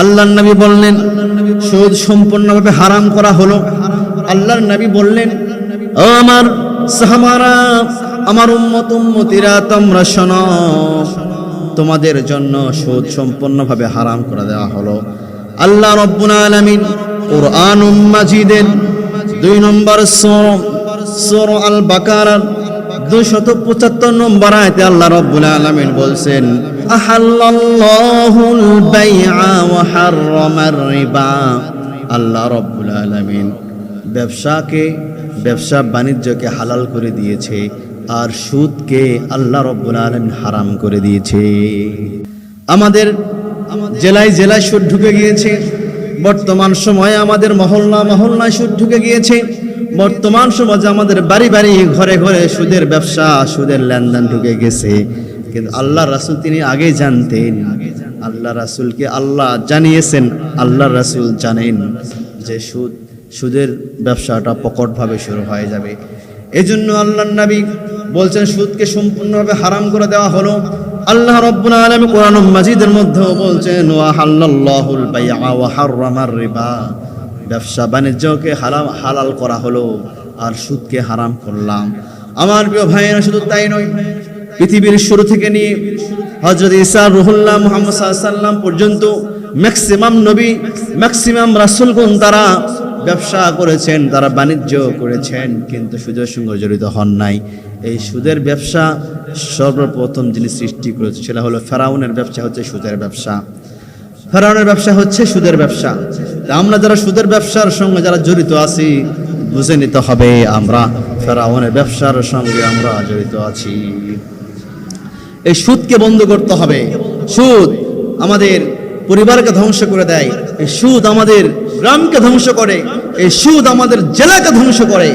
আল্লাহর নবী বললেন সুদ সম্পূর্ণভাবে হারাম করা হলো। আল্লাহর নবী বললেন, ও আমার সাহাবারা, আমার উম্মতিরা, তোমরা শোনো, তোমাদের জন্য সুদ সম্পূর্ণভাবে হারাম করে দেওয়া হলো। আল্লাহ রাব্বুল আলামিন কুরআনুম মাজিদের 2 নম্বর সূরা আল বাকারা 275 নম্বর আয়াতে আল্লাহ রাব্বুল আলামিন বলছেন, আহাল্লাল্লাহুল বাইআ ওয়া হাররামার রিবা। আল্লাহ রাব্বুল আলামিন ব্যবসা বাণিজ্যকে হালাল করে দিয়েছে, আর সুদকে আল্লাহ রাব্বুল আলামিন হারাম করে দিয়েছে। আমাদের জেলায় জেলায় সুদ ঢুকে গিয়েছে। বর্তমান সময়ে আমাদের মহল্লায় সুদ ঢুকে গিয়েছে। বর্তমান সমাজে আমাদের বাড়ি বাড়ি ঘরে ঘরে সুদের ব্যবসা, সুদের লেনদেন ঢুকে গেছে। কিন্তু আল্লাহ রাসূল তিনি আগে জানতেন, আল্লাহ রাসূলকে আল্লাহ জানিয়েছেন, আল্লাহ রাসূল জানেন যে সুদের ব্যবসাটা প্রকটভাবে শুরু হয়ে যাবে। এজন্য আল্লাহর নবী বলছেন সুদকে সম্পূর্ণভাবে হারাম করে দেওয়া হলো। আল্লাহ রাব্বুল আলামিন কোরআনুল মাজিদের মধ্যে বলছেন, ওয়া হাল্লাল্লাহুল বাইআ ওয়া হাররামার রিবা। ব্যবসা বাণিজ্যকে হালাল করা হলো, আর সুদকে হারাম করলাম। আমার প্রিয় ভাইয়েরা, শুধু তাই নয়, পৃথিবীর শুরু থেকে নিয়ে হযরত ঈসা রুহুল্লাহ মুহাম্মদ সাল্লাল্লাহু আলাইহি ওয়াসাল্লাম পর্যন্ত ম্যাক্সিমাম নবী, ম্যাক্সিমাম রাসূলগণ তারা ব্যবসা করেছেন, তারা বাণিজ্য করেছেন, কিন্তু সুদের সঙ্গে জড়িত হন নাই। এই সুদের ব্যবসা সর্বপ্রথম যিনি সৃষ্টি করেছে সেটা হলো ফেরাউনের ব্যবসা, হচ্ছে সুদের ব্যবসা। ফেরাউনের ব্যবসা হচ্ছে সুদের ব্যবসা। আমরা যারা সুদের ব্যবসার সঙ্গে যারা জড়িত আছি, বুঝে নিতে হবে আমরা ফেরাউনের ব্যবসার সঙ্গে আমরা জড়িত আছি। এই সুদকে বন্ধ করতে হবে। সুদ আমাদের পরিবারকে ধ্বংস করে দেয়, এই সুদ আমাদের গ্রামকে ধ্বংস করে, এই সুদ আমাদের জেলাকে ধ্বংস করে,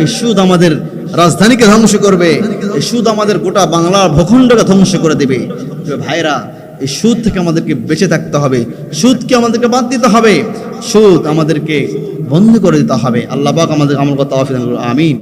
এই সুদ আমাদের রাজধানীকে ধ্বংস করবে, এই সুদ আমাদের গোটা বাংলার ভূখণ্ডকে ধ্বংস করে দেবে। ভাইরা, এই সুদ থেকে আমাদেরকে বেঁচে থাকতে হবে, সুদকে আমাদেরকে বাদ দিতে হবে, সুদ আমাদেরকে বন্ধ করে দিতে হবে। আল্লাহ পাক আমাদের আমল করতে তৌফিক দান করুন। আমিন।